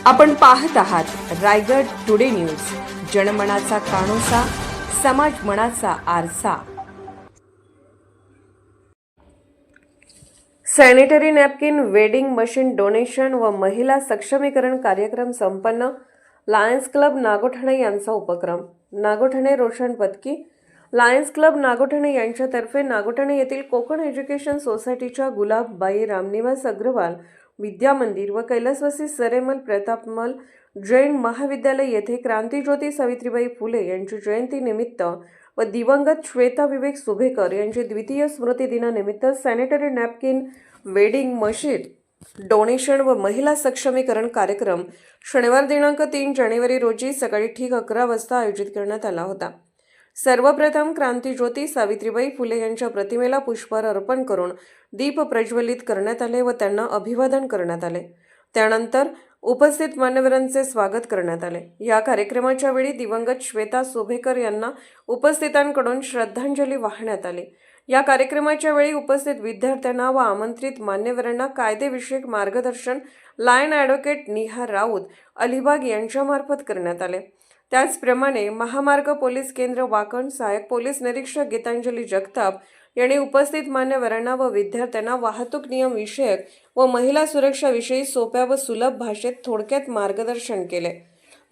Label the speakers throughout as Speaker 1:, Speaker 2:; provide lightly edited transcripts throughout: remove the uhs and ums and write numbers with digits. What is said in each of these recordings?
Speaker 1: आपण पाहत आहात रायगड टुडे न्यूज, जनमनाचा कानोसा, समाज मनाचा आरसा। Sanitary napkin, wedding machine donation व महिला सक्षमीकरण कार्यक्रम संपन्न। लायन्स क्लब नागोठणे यांचा उपक्रम। नागोठणे रोशन पत्की। लायन्स क्लब नागोठणे यांच्यातर्फे नागोठणे येथील कोकण एज्युकेशन सोसायटीच्या गुलाबबाई रामनिवास अग्रवाल विद्या मंदिर व कैलासवासी सरेमल प्रतापमल जैन महाविद्यालय येथे क्रांतीज्योती सावित्रीबाई फुले यांची जयंती निमित्त व दिवंगत श्वेता विवेक सुभेकर यांचे द्वितीय स्मृती दिनानिमित्त sanitary napkin, wedding machine donation व महिला सक्षमीकरण कार्यक्रम शनिवार दिनांक 3 जानेवारी रोजी सकाळी ठीक 11 वाजता आयोजित करण्यात आला होता। सर्वप्रथम क्रांतीज्योती सावित्रीबाई फुले यांच्या प्रतिमेला पुष्पहार अर्पण करून दीप प्रज्वलित करण्यात आले व त्यांना अभिवादन करण्यात आले। त्यानंतर उपस्थित मान्यवरांचे स्वागत करण्यात आले। या कार्यक्रमाच्या वेळी दिवंगत श्वेता सुभेकर यांना उपस्थितांकडून श्रद्धांजली वाहण्यात आली। या कार्यक्रमाच्या वेळी उपस्थित विद्यार्थ्यांना व आमंत्रित मान्यवरांना कायदेविषयक मार्गदर्शन लायन ॲडव्होकेट निहार राऊत अलिबाग यांच्यामार्फत करण्यात आले। त्याचप्रमाणे महामार्ग पोलीस केंद्र वाकण सहाय्यक पोलीस निरीक्षक गीतांजली जगताप यांनी उपस्थित मान्यवरांना व विद्यार्थ्यांना वाहतूक नियम विषयक व महिला सुरक्षाविषयी सोप्या व सुलभ भाषेत थोडक्यात मार्गदर्शन केले।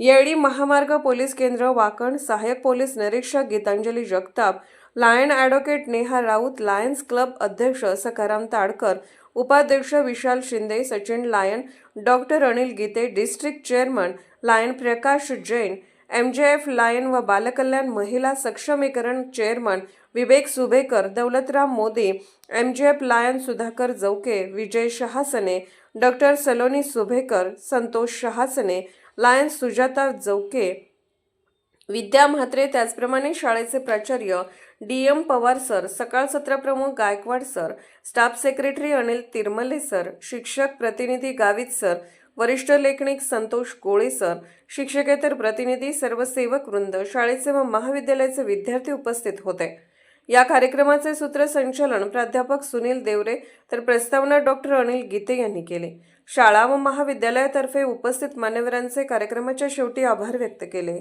Speaker 1: यावेळी महामार्ग पोलीस केंद्र वाकण सहाय्यक पोलीस निरीक्षक Gitanjali Jagtap, lion advocate Neha Raut, Lions club अध्यक्ष सखाराम ताडकर, उपाध्यक्ष Vishal Shinde, Sachin lion, doctor Anil Gite, district chairman lion Prakash Jain, MJF lion व बालकल्याण महिला सक्षमीकरण chairman Vivek Subhekar, Daulatram Modi, MJF lion Sudhakar Jauke, Vijay Shahasane, doctor Saloni Subhekar, Santosh Shahasane, lion Sujata Jauke, Vidya Mhatre, त्याचप्रमाणे शाळेचे प्राचार्य DM पवार सर, सकाळ सत्र प्रमुख Gaikwad sir, staff secretary Anil तिरमले sir, शिक्षक प्रतिनिधी गावित सर, वरिष्ठ लेखनिक संतोष गोळे सर, शिक्षकेतर प्रतिनिधी, सर्व सेवक वृंद, शाळेचे व महाविद्यालयाचे विद्यार्थी उपस्थित होते। या कार्यक्रमाचे सूत्रसंचालन प्राध्यापक सुनील देवरे तर प्रस्तावना डॉक्टर अनिल गीते यांनी केली। शाळा व महाविद्यालयातर्फे उपस्थित मान्यवरांचे कार्यक्रमाच्या शेवटी आभार व्यक्त केले।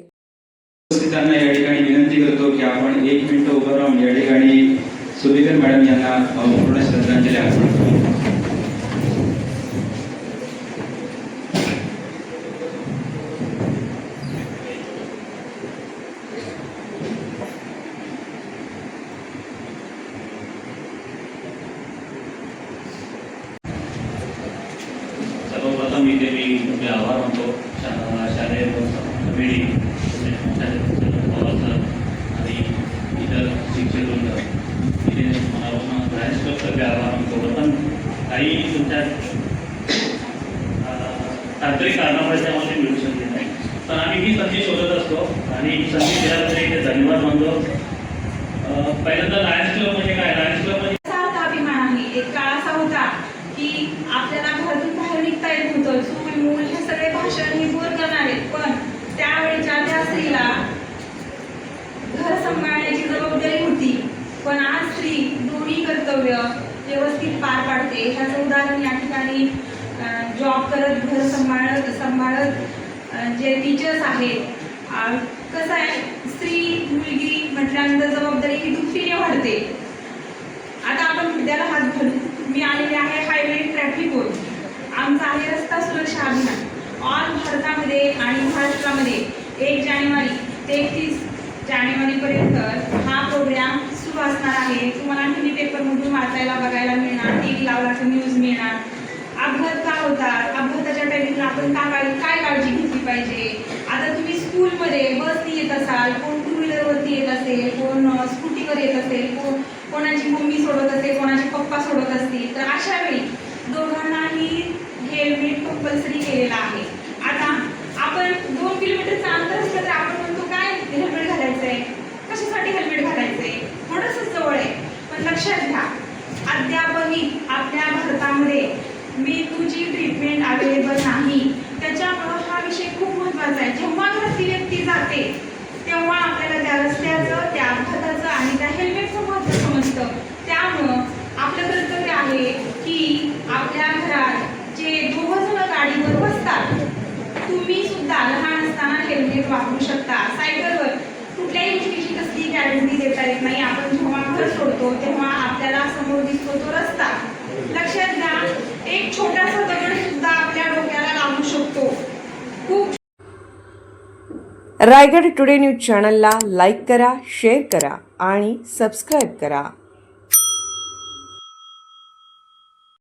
Speaker 2: उपस्थितांना या ठिकाणी विनंती करतो की आपण 1 मिनिट उभं राहून या ठिकाणी सुभेकर मॅडम यांना पूर्ण श्रद्धांजली अर्पण करू।
Speaker 3: सर्वप्रथम इथे मी तुमचे आभार मानतो शालेय कमिटी आणि इतर शिक्षक वृंद इथे मनापासून लायन्स क्लबतर्फे आभार मानतो। पण काही तुमच्या तांत्रिक कारणामुळे त्यामध्ये मिळू शकले नाही, पण आम्ही ही संधी शोधत असतो आणि संधी दिल्याबद्दल इथे धन्यवाद मानतो। पहिल्यांदा लायन्स क्लब म्हणजे काय? लायन्स क्लब म्हणजे
Speaker 4: अभिमान आहे। एक काळ असा होता की आपल्याला घरातून बाहेर निघता येत होतं, चूल मूल हे सगळे भाषण हे दूर करणारे, पण त्यावेळेच्या त्या स्त्रीला घर सांभाळण्याची जबाबदारी होती, पण आज स्त्री दोन्ही कर्तव्य व्यवस्थित पार पाडते। ह्याचं उदाहरण या ठिकाणी जॉब करत घर सांभाळत जे टीचर्स आहेत, कसं आहे स्त्री मुलगी म्हटल्यानंतर जबाबदारी ही दुपटीने वाढते। आता आपण मुद्द्याला हात घालू। मी आलेले आहे हायवे ट्रॅफिकवर। आमचा आहे रस्ता सुरक्षा अभियान। ऑल भारतामध्ये आणि महाराष्ट्रामध्ये 1 जानेवारी ते 31 जानेवारीपर्यंत हा प्रोग्राम सुरू असणार आहे। तुम्हाला टीव्ही पेपरमधून वाचायला बघायला मिळणार, टीव्ही लावला तर न्यूज मिळणार। अपघात का होतात, अपघाताच्या टाइमिंगला आपण काय काळजी घेतली पाहिजे। आता तुम्ही स्कूलमध्ये बसनी येत असाल, कोण 2 व्हीलरवरती येत असेल, कोण स्कूटीवर येत असेल, कोणाची मम्मी सोडत असेल, कोणाचे पप्पा सोडत असतील, तर अशा वेळी दोघांनाही हेल्मेट कंपल्सरी केलेला आहे। आता आपण 2 किलोमीटरचं अंतर असलं तर आपण म्हणतो काय हेल्मेट घालायचंय, कशासाठी हेल्मेट घालायचंय, थोडंसं जवळ आहे, पण लक्षात घ्या अद्यापही आपल्या भारतामध्ये मेंदूची ट्रीटमेंट अवेलेबल नाही। त्याच्यामुळे हा विषय खूप महत्त्वाचा आहे। जेव्हा घरातली व्यक्ती जाते तेव्हा आपल्याला त्या रस्त्याचं, त्या अपघाताचं आणि त्या हेल्मेटचं महत्त्व समजतं। त्यामुळं आपलं कर्तव्य आहे की आपल्या घरात जे 2 जण गाडीवर बसतात हेल्मेट वापरू शकता. सायकलवर कुठल्याही गोष्टीची कसली गॅरंटी देता येत नाही. आपण जेव्हा घर सोडतो तेव्हा आपल्याला समोर दिसतो तो रस्ता. लक्षात घ्या, एक छोटासा दगड सुद्धा आपल्या डोक्याला लागू शकतो. खूप
Speaker 1: रायगड टुडे न्यूज चॅनलला लाईक करा, शेअर करा आणि सबस्क्राईब करा.